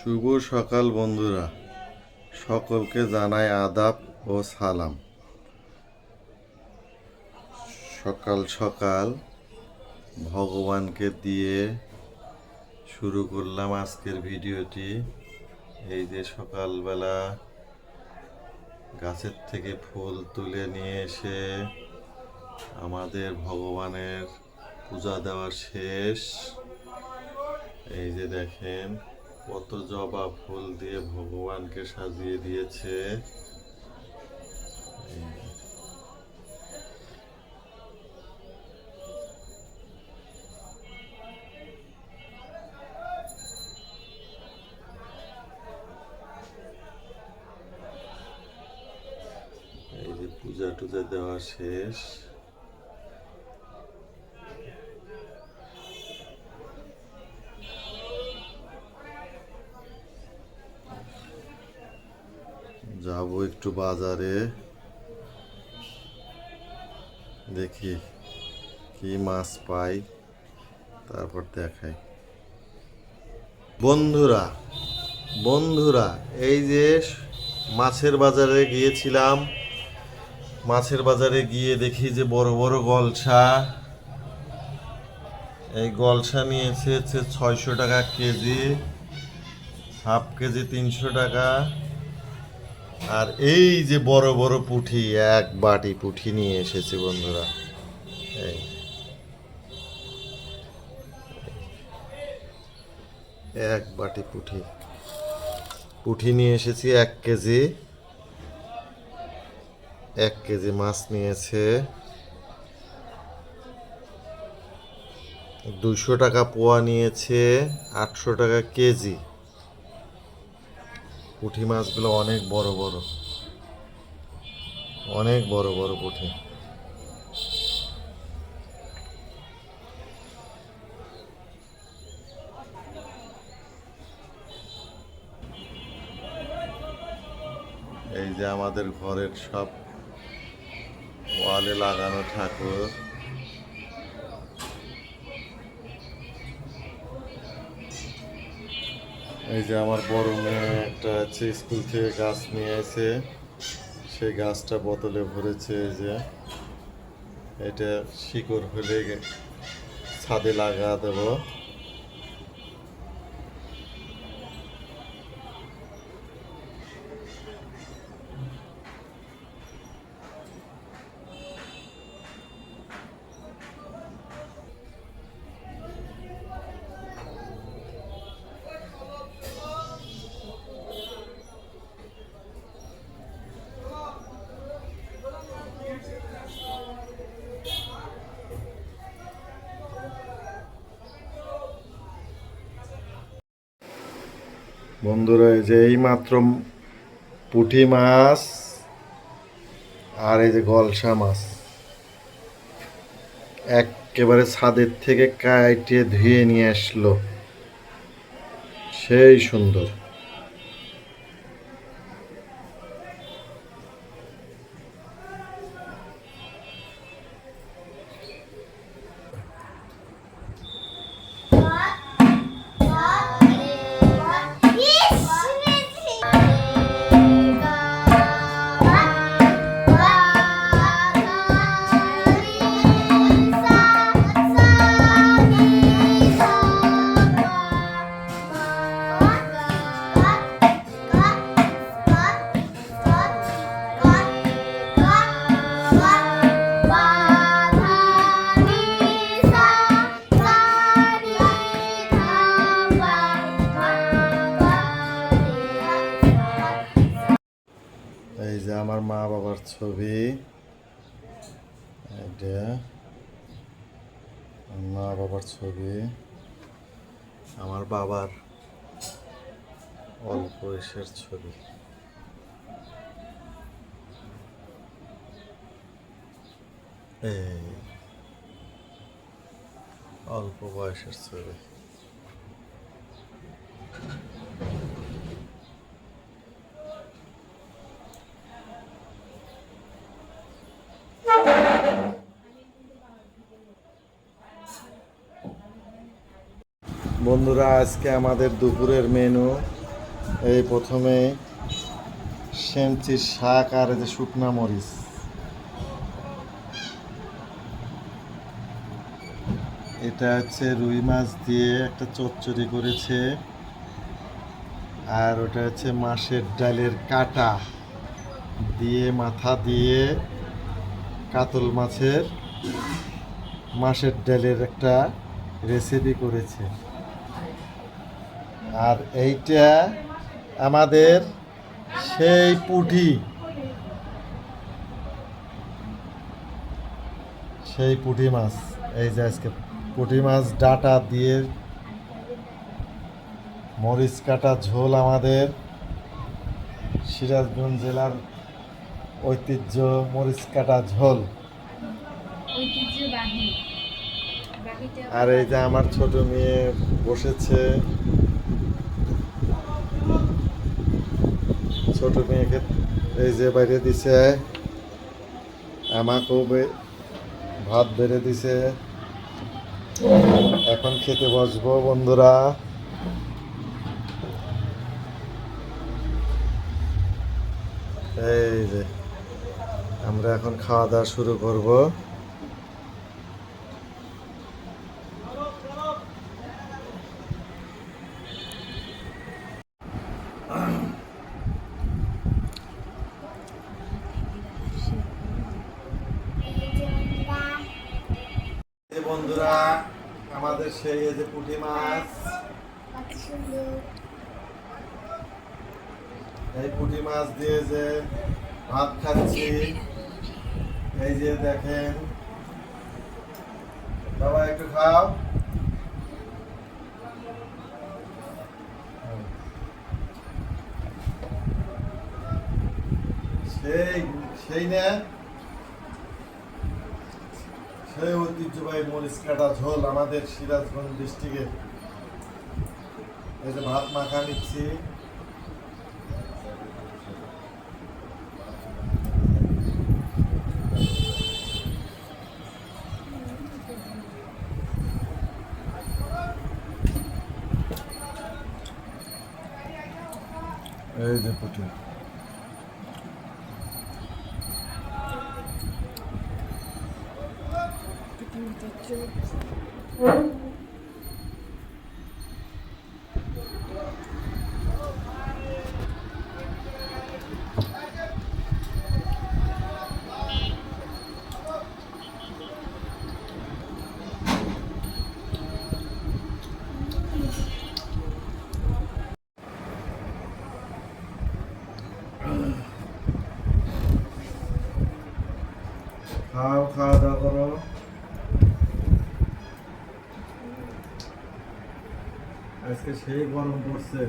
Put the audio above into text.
শুভ সকাল বন্ধুরা, সকলকে জানাই আদাব ও সালাম। সকাল সকাল ভগবানকে দিয়ে শুরু করলাম আজকের ভিডিওটি। এই যে সকালবেলা গাছের থেকে ফুল তুলে নিয়ে এসে আমাদের ভগবানের পূজা দেওয়া শেষ। এই যে দেখেন কত জবা ফুল দিয়ে ভগবানকে সাজিয়ে দিয়েছে। এই যে পূজা টুজা দেওয়া শেষ। যাবো একটু বাজারে, দেখি কি মাছ পাই, তারপর দেখাই। বন্ধুরা বন্ধুরা এই যে মাছের বাজারে গিয়েছিলাম। মাছের বাজারে গিয়ে দেখি যে বড় বড় গলসা। এই গলসা নিয়েছে হচ্ছে 600 টাকা কেজি, হাফ কেজি 300 টাকা। আর এই যে বড় বড় পুঁটি, এক বাটি পুঁটি নিয়ে এসেছে বন্ধুরা। এই এক বাটি পুঁটি পুঁটি নিয়ে এসেছি। 1 কেজি, 1 কেজি মাছ নিয়েছে। 200 টাকা পোয়া নিয়েছে, 800 টাকা কেজি। পুঁটি মাছগুলো অনেক বড় বড়, অনেক বড় বড় পুঁটি। এই যে আমাদের ঘরের সব ওয়ালে লাগানো ঠাকুর। এই যে আমার বড় মেয়ে একটা আছে স্কুল থেকে গাছ নিয়ে এসে, সেই গাছটা বোতলে ভরেছে। এই যে এটা শিকড় হলে ছাদে লাগা দেবো। বন্ধুরা এই যে এই মাত্র পুঁটি মাছ আর এই যে গলসা মাছ একেবারে ছাদের থেকে কাইটে ধুয়ে নিয়ে আসলো, সেই সুন্দর। এই যে আমার মা বাবার ছবি, এটা মা বাবার ছবি। আমার বাবার অল্প বয়সের ছবি। এই অল্প বয়সের ছবি। বন্ধুরা আজকে আমাদের দুপুরের মেনু এই প্রথমে সেমচির শাক আর এই যে শুকনা মরিচ, এটা হচ্ছে রুই মাছ দিয়ে একটা চচ্চড়ি করেছে, আর ওটা হচ্ছে মাছের ডালের কাটা দিয়ে মাথা দিয়ে কাতল মাছের ডালের একটা রেসিপি করেছে। আর এইটা আমাদের সেই পুঁটি মাছ, এই যে আজকে পুঁটি মাছ ডাটা দিয়ে মরিচ কাটা ঝোল, আমাদের সিরাজগঞ্জ জেলার ঐতিহ্য মরিচ কাটা ঝোল। আর এই যে আমার ছোট মেয়ে বসেছে, ছোট মেয়েকে এই যে বাইরে দিছে, আমাকেও ভাত বেড়ে দিছে। এখন খেতে বসবো বন্ধুরা। এই যে আমরা এখন খাওয়া দাওয়া শুরু করব। বন্ধুরা, আমাদের সেই এই যে পুঁটি মাছ, এই পুঁটি মাছ দিয়ে যে ভাত খাচ্ছি, এই যে দেখেন, বাবা একটু খাও। সেই সেই না, সেই ঐতিহ্যবাহী মরিচ কাটা ঝোল আমাদের সিরাজগঞ্জ ডিস্ট্রিক্টে। এই যে ভাত মাখা নিচ্ছি, এই যে পুঁটি। খাও, খাওয়া দাওয়া করো। আজকে সেই গরম পড়ছে।